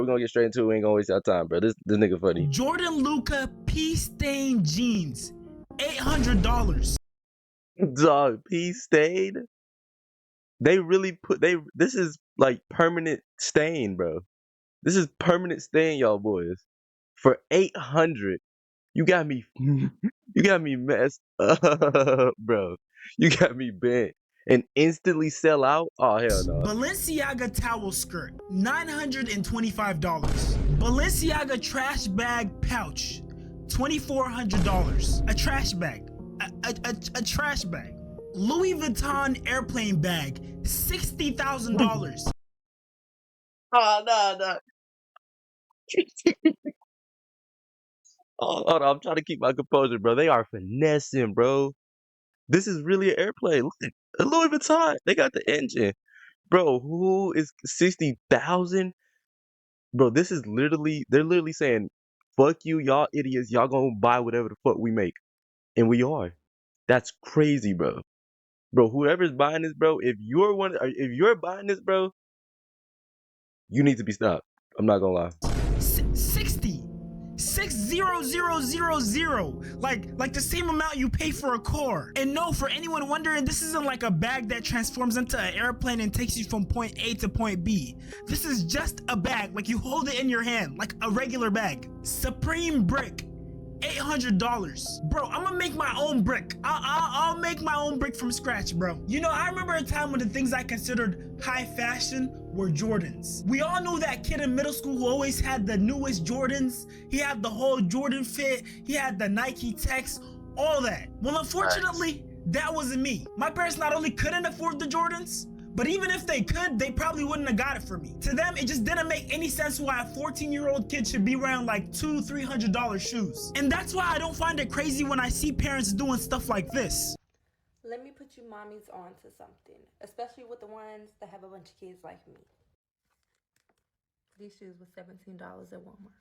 We're gonna get straight into it. We ain't gonna waste our time, bro. This nigga funny. Jordan Luca pea stain jeans, $800. Dog, pea stain. They really put this is like permanent stain, bro. This is permanent stain, y'all boys. For 800. You got me you got me messed up, bro. You got me bent. And instantly sell out? Oh hell no. Balenciaga towel skirt, $925. Balenciaga trash bag pouch, $2,400. A trash bag. A trash bag. Louis Vuitton airplane bag, $60,000. Oh no. Oh, hold on, I'm trying to keep my composure, bro. They are finessing, bro. This is really an airplane. Look, a Louis Vuitton. They got the engine. Bro, who is 60,000? Bro, this is literally, they're literally saying, fuck you, y'all idiots. Y'all gonna buy whatever the fuck we make. And we are. That's crazy, bro. Bro, whoever's buying this, bro, if you're buying this, bro, you need to be stopped. I'm not gonna lie. 60000, like the same amount you pay for a car. And no, for anyone wondering, this isn't like a bag that transforms into an airplane and takes you from point A to point B. This is just a bag, like you hold it in your hand, like a regular bag. Supreme brick, $800. Bro, I'm gonna make my own brick. I'll make my own brick from scratch, bro. You know, I remember a time when the things I considered high fashion were Jordans. We all knew that kid in middle school who always had the newest Jordans. He had the whole Jordan fit. He had the Nike Tex, all that. Well, unfortunately, that wasn't me. My parents not only couldn't afford the Jordans, but even if they could, they probably wouldn't have got it for me. To them, it just didn't make any sense why a 14-year-old kid should be wearing like $200-300 shoes. And that's why I don't find it crazy when I see parents doing stuff like this. Let me put you mommies on to something, especially with the ones that have a bunch of kids like me. These shoes were $17 at Walmart.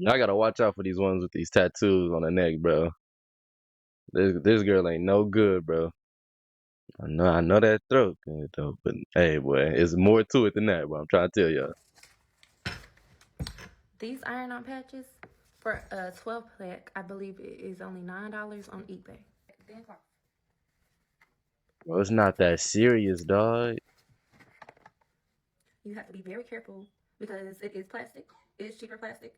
I gotta watch out for these ones with these tattoos on the neck, bro. This girl ain't no good, bro. I know that throat good though, but hey, boy, it's more to it than that, bro. I'm trying to tell y'all. These iron-on patches for a 12-pack, I believe it is only $9 on eBay. Bro, it's not that serious, dog. You have to be very careful because it is plastic. It is cheaper plastic.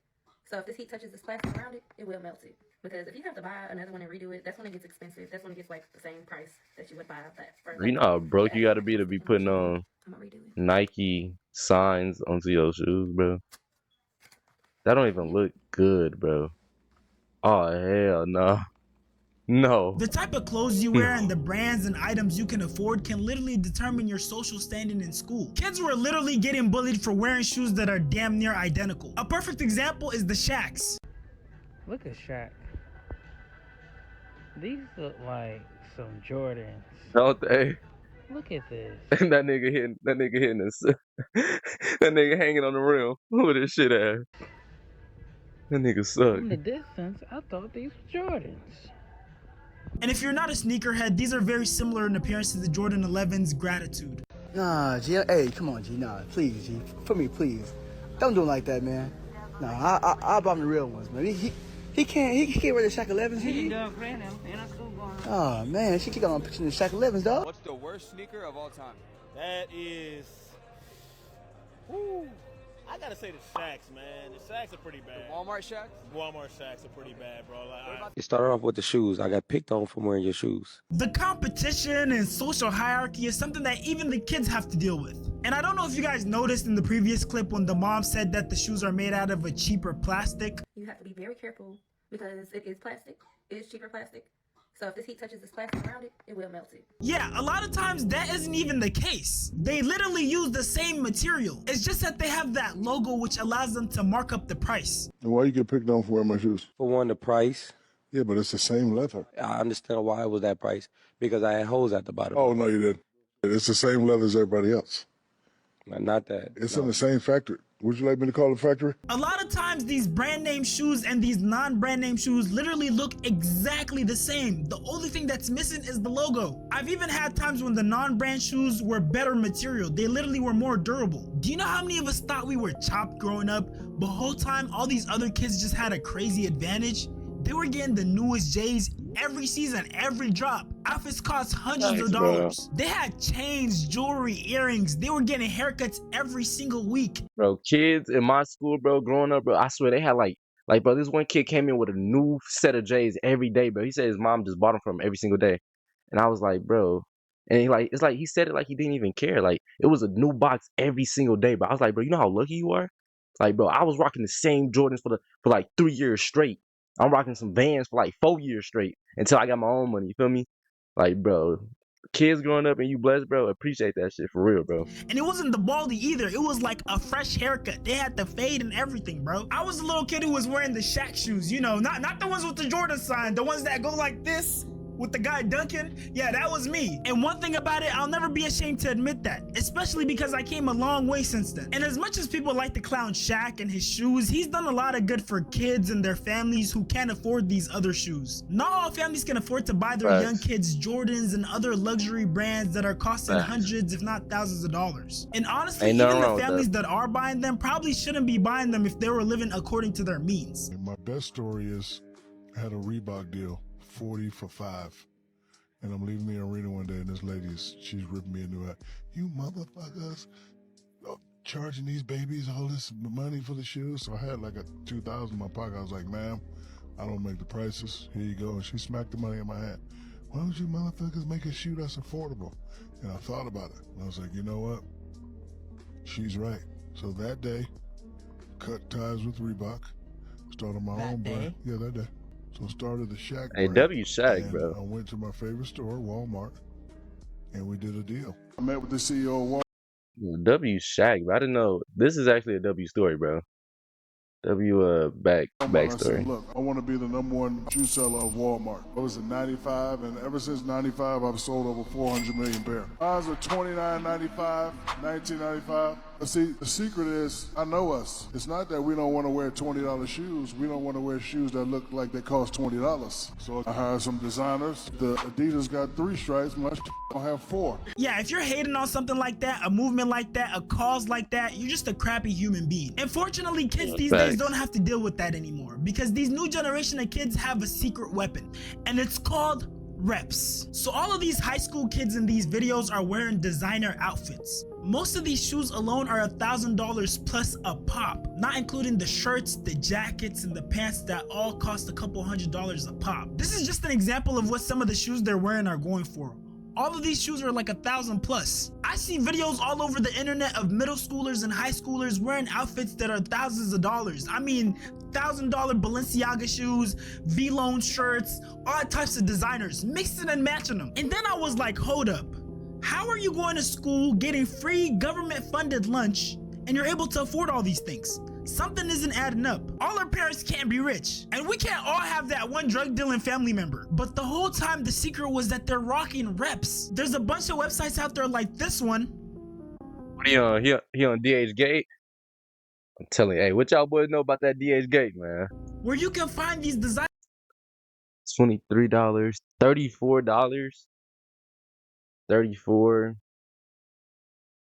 So if this heat touches this plastic around it, it will melt it. Because if you have to buy another one and redo it, that's when it gets expensive. That's when it gets like the same price that you would buy that for. You know how broke you gotta be putting on Nike signs onto your shoes, bro. That don't even look good, bro. Oh hell no. No. The type of clothes you wear and the brands and items you can afford can literally determine your social standing in school. Kids were literally getting bullied for wearing shoes that are damn near identical. A perfect example is the Shaqs. Look at Shaq. These look like some Jordans. Don't they? Look at this. And that nigga hitting this. That nigga hanging on the rim. Who this shit ass? That nigga suck. From the distance, I thought these were Jordans. And if you're not a sneakerhead, these are very similar in appearance to the Jordan 11's Gratitude. Nah, G, hey, come on, G, nah, please, G, for me, please. Don't do it like that, man. Nah, I bought him the real ones, man. He can't wear the Shaq 11s, G. Oh, man, she keep on picturing the Shaq 11s, dog. What's the worst sneaker of all time? That is... Woo. I gotta say the Shaqs, man. The Shaqs are pretty bad. The Walmart Shaqs? Walmart Shaqs are pretty bad, bro. Like, You started off with the shoes. I got picked on for wearing your shoes. The competition and social hierarchy is something that even the kids have to deal with. And I don't know if you guys noticed in the previous clip when the mom said that the shoes are made out of a cheaper plastic. You have to be very careful because it is plastic. It is cheaper plastic. So if this heat touches this plastic around it, it will melt it. Yeah, a lot of times that isn't even the case. They literally use the same material. It's just that they have that logo which allows them to mark up the price. And why you get picked on for wearing my shoes? For one, the price. Yeah, but it's the same leather. I understand why it was that price. Because I had holes at the bottom. Oh, no, you didn't. It's the same leather as everybody else. Not that. It's in the same factory. Would you like me to call the factory? A lot of times these brand name shoes and these non-brand name shoes literally look exactly the same. The only thing that's missing is the logo. I've even had times when the non-brand shoes were better material. They literally were more durable. Do you know how many of us thought we were chopped growing up? But the whole time all these other kids just had a crazy advantage. They were getting the newest J's every season, every drop. Outfits cost hundreds of dollars. They had chains, jewelry, earrings. They were getting haircuts every single week. Bro, kids in my school, bro, growing up, bro, I swear they had like, bro, this one kid came in with a new set of J's every day, bro. He said his mom just bought them from him every single day. And I was like, bro, and he like, it's like he said it like he didn't even care. Like, it was a new box every single day, bro. I was like, bro, you know how lucky you are? Like, bro, I was rocking the same Jordans for like 3 years straight. I'm rocking some Vans for like 4 years straight until I got my own money. You feel me? Like, bro, kids growing up and you blessed, bro, appreciate that shit for real, bro. And it wasn't the baldy either. It was like a fresh haircut. They had the fade and everything, bro. I was a little kid who was wearing the Shaq shoes, you know, not the ones with the Jordan sign, the ones that go like this with the guy dunking. Yeah, that was me. And one thing about it, I'll never be ashamed to admit that, especially because I came a long way since then. And as much as people like to clown Shaq and his shoes, he's done a lot of good for kids and their families who can't afford these other shoes. Not all families can afford to buy their young kids Jordans and other luxury brands that are costing hundreds if not thousands of dollars. And honestly, even the families that are buying them probably shouldn't be buying them if they were living according to their means. And my best story is I had a Reebok deal, 40 for 5. And I'm leaving the arena one day and this lady she's ripping me a new hat. You motherfuckers charging these babies all this money for the shoes. So I had like a $2,000 in my pocket. I was like, ma'am, I don't make the prices. Here you go. And she smacked the money in my hand. Why don't you motherfuckers make a shoe that's affordable? And I thought about it. And I was like, you know what? She's right. So that day, cut ties with Reebok, started my own brand. Yeah, that day. So I started the Shaq brand. Hey, W Shaq, bro. I went to my favorite store, Walmart, and we did a deal. I met with the CEO of Walmart. W Shaq, bro. I didn't know. This is actually a W story, bro. W backstory. I said, look, I want to be the #1 shoe seller of Walmart. I was in 95, and ever since 95, I've sold over 400 million pairs. Ours are $29.95, $19.95. But see, the secret is, I know us. It's not that we don't want to wear $20 shoes. We don't want to wear shoes that look like they cost $20. So I hired some designers. The Adidas got 3 stripes. My don't have 4. Yeah, if you're hating on something like that, a movement like that, a cause like that, you're just a crappy human being. And fortunately, kids these days don't have to deal with that anymore because these new generation of kids have a secret weapon, and it's called reps. So all of these high school kids in these videos are wearing designer outfits. Most of these shoes alone are $1,000 plus a pop, not including the shirts, the jackets, and the pants that all cost a couple $100s a pop. This is just an example of what some of the shoes they're wearing are going for. All of these shoes are like $1,000 plus. I see videos all over the internet of middle schoolers and high schoolers wearing outfits that are thousands of dollars. I mean, $1,000 Balenciaga shoes, V-Lone shirts, all types of designers, mixing and matching them. And then I was like, hold up. How are you going to school getting free government funded lunch and you're able to afford all these things? Something isn't adding up. All our parents can't be rich, and we can't all have that one drug dealing family member. But the whole time the secret was that they're rocking reps. There's a bunch of websites out there like this one. What he on? He on DH Gate? I'm telling you, hey, what y'all boys know about that DH Gate, man? Where you can find these design $23, $34, $34.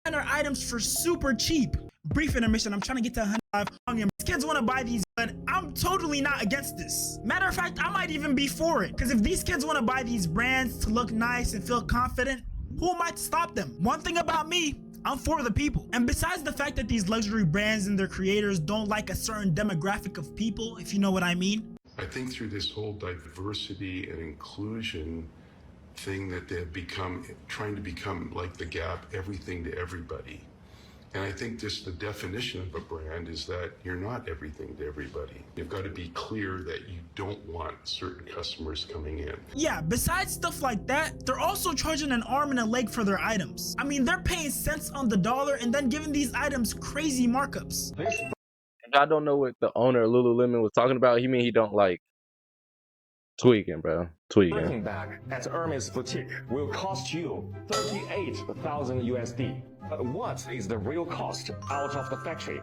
items for super cheap. Brief intermission, I'm trying to get to 105. Kids want to buy these, but I'm totally not against this. Matter of fact, I might even be for it, because if these kids want to buy these brands to look nice and feel confident, who am I to stop them? One thing about me, I'm for the people. And besides the fact that these luxury brands and their creators don't like a certain demographic of people, if you know what I mean. I think through this whole diversity and inclusion thing that they've become, trying to become like the Gap, everything to everybody. And I think just the definition of a brand is that you're not everything to everybody. You've got to be clear that you don't want certain customers coming in. Yeah, besides stuff like that, they're also charging an arm and a leg for their items. I mean, they're paying cents on the dollar and then giving these items crazy markups. If I don't know what the owner of Lululemon was talking about, he mean he don't like Tweaking, bro. Tweaking. Birkin bag at Hermes boutique will cost you 38,000 USD. But what is the real cost out of the factory?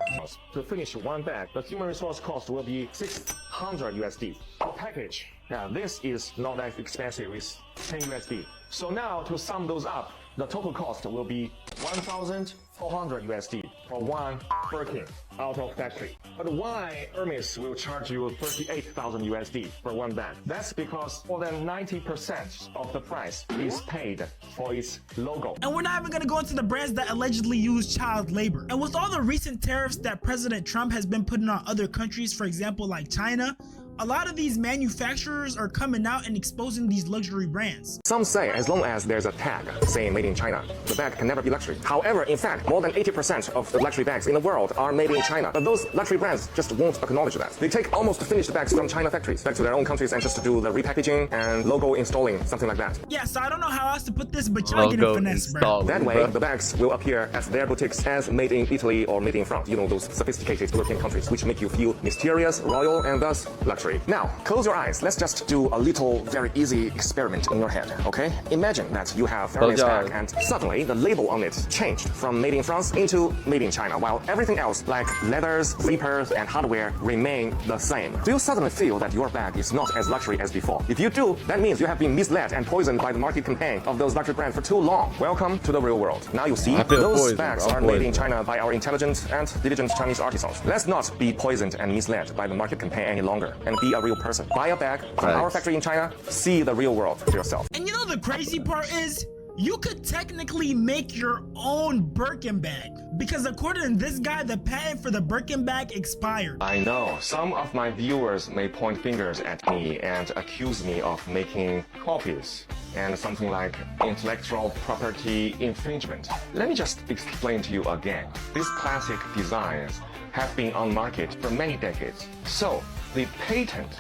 To finish one bag, the human resource cost will be 600 USD. A package, now this is not as expensive, it's 10 USD. So now to sum those up, the total cost will be 1,400 USD for one Birkin out of factory. But why Hermes will charge you 38,000 USD for one bag? That's because more than 90% of the price is paid for its logo. And we're not even gonna go into the brands that allegedly use child labor. And with all the recent tariffs that President Trump has been putting on other countries, for example, like China, a lot of these manufacturers are coming out and exposing these luxury brands. Some say as long as there's a tag saying made in China, the bag can never be luxury. However, in fact, more than 80% of the luxury bags in the world are made in China. But those luxury brands just won't acknowledge that. They take almost finished bags from China factories back to their own countries and just do the repackaging and logo installing, something like that. Yeah, so I don't know how else to put this, but y'all getting finesse, bro. That way, the bags will appear at their boutiques as made in Italy or made in France. You know, those sophisticated European countries, which make you feel mysterious, royal, and thus luxury. Now, close your eyes. Let's just do a little, very easy experiment in your head, okay? Imagine that you have Hermes bag and suddenly the label on it changed from made in France into made in China, while everything else like leathers, zippers, and hardware remain the same. Do you suddenly feel that your bag is not as luxury as before? If you do, that means you have been misled and poisoned by the market campaign of those luxury brands for too long. Welcome to the real world. Now you see, those bags are made in China by our intelligent and diligent Chinese artisans. Let's not be poisoned and misled by the market campaign any longer and be a real person. Buy a bag from our factory in China, see the real world for yourself. And you know the crazy part is, you could technically make your own Birkin bag, because according to this guy, the patent for the Birkin bag expired. I know, some of my viewers may point fingers at me and accuse me of making copies and something like intellectual property infringement. Let me just explain to you again. These classic designs have been on market for many decades. So the patent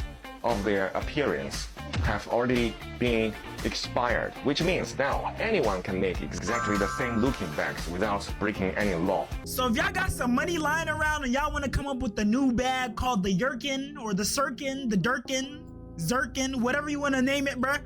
of their appearance have already been expired, which means now anyone can make exactly the same looking bags without breaking any law. So if y'all got some money lying around and y'all want to come up with a new bag called the Yerkin or the Sirkin, the Durkin, Zirkin, whatever you want to name it, bruh,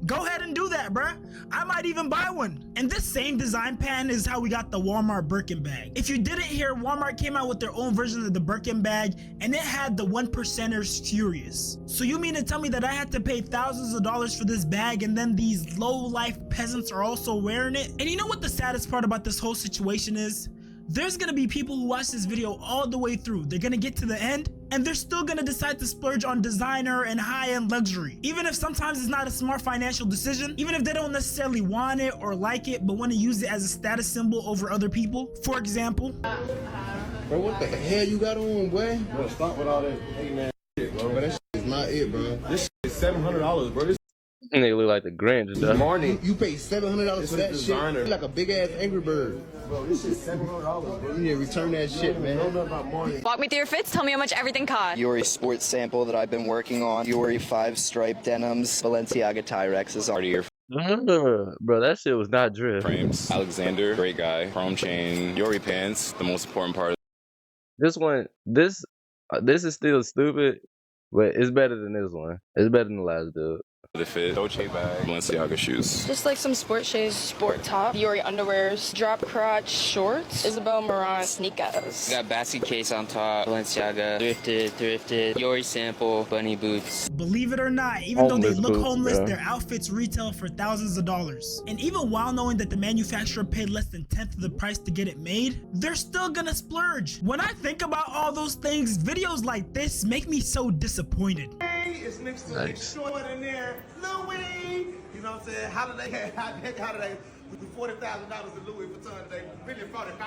go ahead and do that, bruh. I might even buy one. And this same design pattern is how we got the Walmart Birkin bag. If you didn't hear, Walmart came out with their own version of the Birkin bag, and it had the 1%ers furious. So you mean to tell me that I had to pay thousands of dollars for this bag, and then these low-life peasants are also wearing it? And you know what the saddest part about this whole situation is? There's gonna be people who watch this video all the way through. They're gonna get to the end, and they're still gonna decide to splurge on designer and high-end luxury. Even if sometimes it's not a smart financial decision, even if they don't necessarily want it or like it, but want to use it as a status symbol over other people. For example, bro, what the hell you got on, boy? Bro, stop with all that hey man shit, bro. But that shit is not it, bro. This shit is $700, bro. This nigga look like the Grinch, though. Morning. You pay $700 for that designer. Shit? Like a big ass Angry Bird. Bro, this shit's $700, bro. You need to return that shit, man. Don't know about morning. Walk me through your fits. Tell me how much everything costs. Yuri sports sample that I've been working on. Yuri 5-stripe denims. Balenciaga Tyrexes are your. Bro, that shit was not drift. Frames. Alexander, great guy. Chrome chain. Yuri pants, the most important part. This one, this is still stupid, but it's better than this one. It's better than the last dude. The fit, Dolce bag, Balenciaga shoes. Just like some sport shades, sport top, Yuri underwears, drop crotch shorts, Isabel Marant sneakers. Got basket case on top, Balenciaga, thrifted, Yuri sample, bunny boots. Believe it or not, even though they look homeless, their outfits retail for thousands of dollars. And even while knowing that the manufacturer paid less than 1/10 of the price to get it made, they're still gonna splurge. When I think about all those things, videos like this make me so disappointed. It's mixed to in there. Louis, you know what I'm saying? Holiday, with $40,000 in Louis Vuitton today, really 45,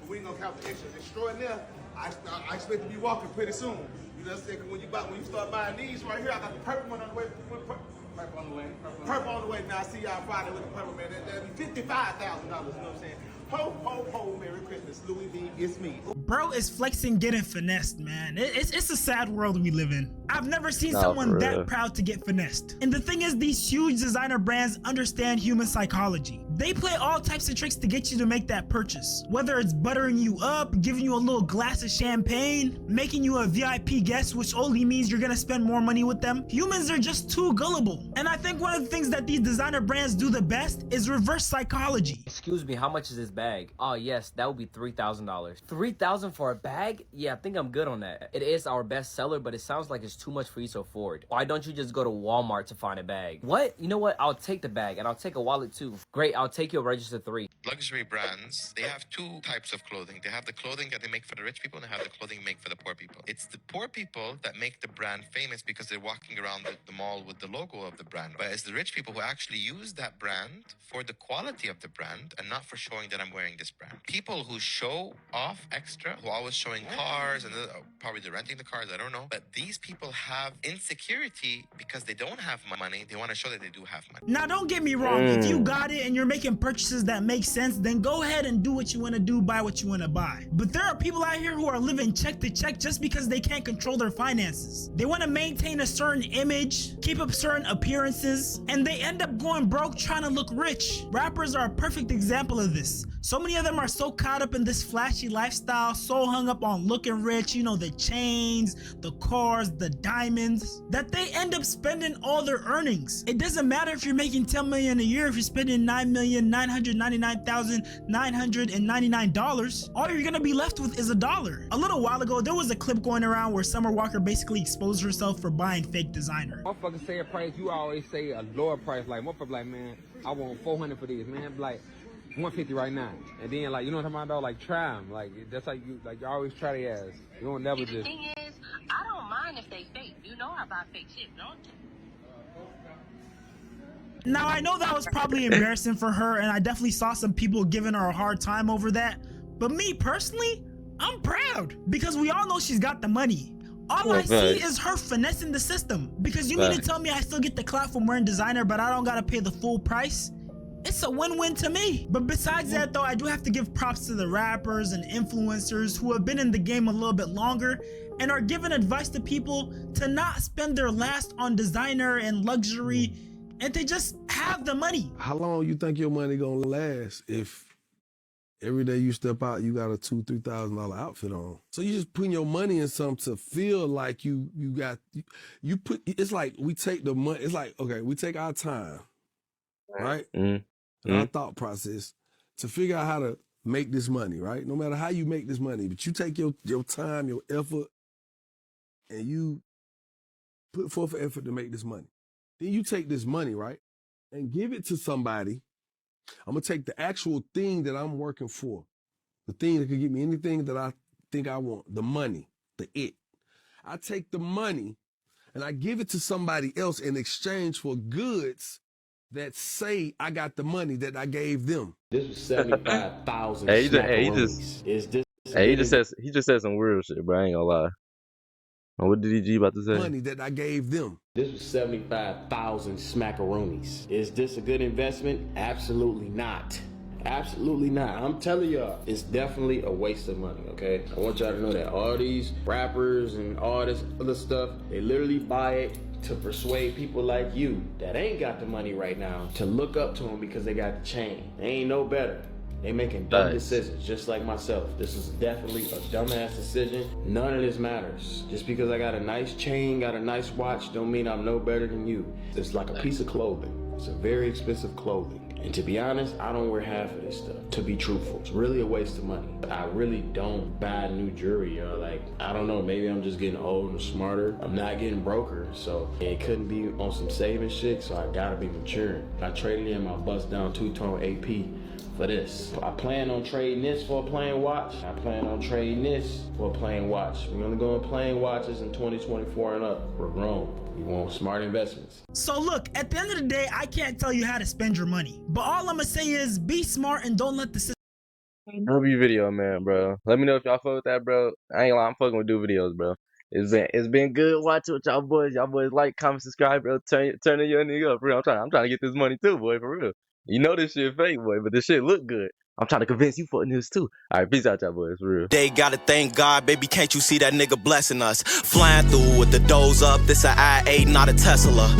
but we ain't gonna count the extras. Extraordinaire, I expect to be walking pretty soon. You know what I'm saying? When you start buying these right here, I got the purple one on the way. Purple on the way. Purple on the way. Now I see y'all Friday with the purple, man. That'd be $55,000. You know what I'm saying? Ho, ho, ho, Merry Christmas. Louis V, it's me. Bro is flexing getting finessed, man. It's a sad world we live in. I've never seen someone that proud to get finessed. And the thing is, these huge designer brands understand human psychology. They play all types of tricks to get you to make that purchase. Whether it's buttering you up, giving you a little glass of champagne, making you a VIP guest, which only means you're gonna spend more money with them. Humans are just too gullible. And I think one of the things that these designer brands do the best is reverse psychology. Excuse me, how much is this bag? Oh yes, that would be $3,000. $3,000 for a bag? Yeah, I think I'm good on that. It is our best seller, but it sounds like it's too much for you to afford. Why don't you just go to Walmart to find a bag? What? You know what? I'll take the bag, and I'll take a wallet too. Great, I'll take your register 3. Luxury brands, they have two types of clothing. They have the clothing that they make for the rich people, and they have the clothing made for the poor people. It's the poor people that make the brand famous because they're walking around the mall with the logo of the brand. But it's the rich people who actually use that brand for the quality of the brand and not for showing that I'm wearing this brand. People who show off extra, who are always showing cars, and probably they're renting the cars, I don't know. But these people have insecurity because they don't have money. They want to show that they do have money. Now, don't get me wrong. If you got it and you're making purchases that make sense, then go ahead and do what you want to do, buy what you want to buy. But there are people out here who are living check to check just because they can't control their finances. They want to maintain a certain image, keep up certain appearances, and they end up going broke trying to look rich. Rappers are a perfect example of this. So many of them are so caught up in this flashy lifestyle, so hung up on looking rich, you know, the chains, the cars, the diamonds, that they end up spending all their earnings. It doesn't matter if you're making $10 million a year if you're spending $9,999,999. All you're gonna be left with is $1. A little while ago, there was a clip going around where Summer Walker basically exposed herself for buying fake designer. Motherfuckers say a price, you always say a lower price. Like, motherfucker, like, man, I want 400 for these, man. Like, 150 right now. And then, like, you know what I'm talking about, though? Like, try them. Like, that's like you always try their ass. You don't never just. The thing is, I don't mind if they fake. You know I buy fake shit, don't you? Now, I know that was probably embarrassing for her, and I definitely saw some people giving her a hard time over that. But me personally, I'm proud because we all know she's got the money. All I see is her finessing the system. Because you mean to tell me I still get the clout from wearing designer, but I don't gotta pay the full price? It's a win-win to me. But besides that though, I do have to give props to the rappers and influencers who have been in the game a little bit longer and are giving advice to people to not spend their last on designer and luxury and to just have the money. How long you think your money gonna last if every day you step out, you got a $2,000-$3,000 outfit on? So you just putting your money in something to feel like you put. It's like we take the money. It's like, okay, we take our time, right? And our thought process to figure out how to make this money, right? No matter how you make this money, but you take your time, your effort, and you put forth an effort to make this money. Then you take this money, right, and give it to somebody. I'm gonna take the actual thing that I'm working for, the thing that can give me anything that I think I want, the money, the it. I take the money and I give it to somebody else in exchange for goods that say I got the money that I gave them. This was 75,000. He just said some weird shit, bro. I ain't gonna lie. What did DG about to say? Money that I gave them. This was 75,000 smackaroonies. Is this a good investment? Absolutely not. Absolutely not. I'm telling y'all, it's definitely a waste of money, okay? I want y'all to know that all these rappers and all this other stuff, they literally buy it to persuade people like you that ain't got the money right now to look up to them because they got the chain. They ain't no better. They making dumb decisions, just like myself. This is definitely a dumbass decision. None of this matters. Just because I got a nice chain, got a nice watch, don't mean I'm no better than you. It's like a piece of clothing. It's a very expensive clothing. And to be honest, I don't wear half of this stuff, to be truthful. It's really a waste of money. I really don't buy new jewelry, y'all. Like, I don't know, maybe I'm just getting old and smarter. I'm not getting broker, so it couldn't be on some saving shit, so I gotta be maturing. I traded in my bust down two-tone AP for this. I plan on trading this for a plain watch. I plan on trading this for a plain watch. We're only going plain watches in 2024 and up. We're grown. We want smart investments. So look, at the end of the day, I can't tell you how to spend your money. But all I'm gonna say is be smart and don't let the system. W video, man, bro. Let me know if y'all fuck with that, bro. I ain't gonna lie, I'm fucking with do videos, bro. It's been good watching with y'all boys. Y'all boys like, comment, subscribe, bro. Turn your nigga up, bro. I'm trying to get this money too, boy, for real. You know this shit fake, boy, but this shit look good. I'm trying to convince you for this too. All right, peace out, y'all boys, for real. They gotta thank God, baby. Can't you see that nigga blessing us? Flying through with the doors up. This a IA, not a Tesla.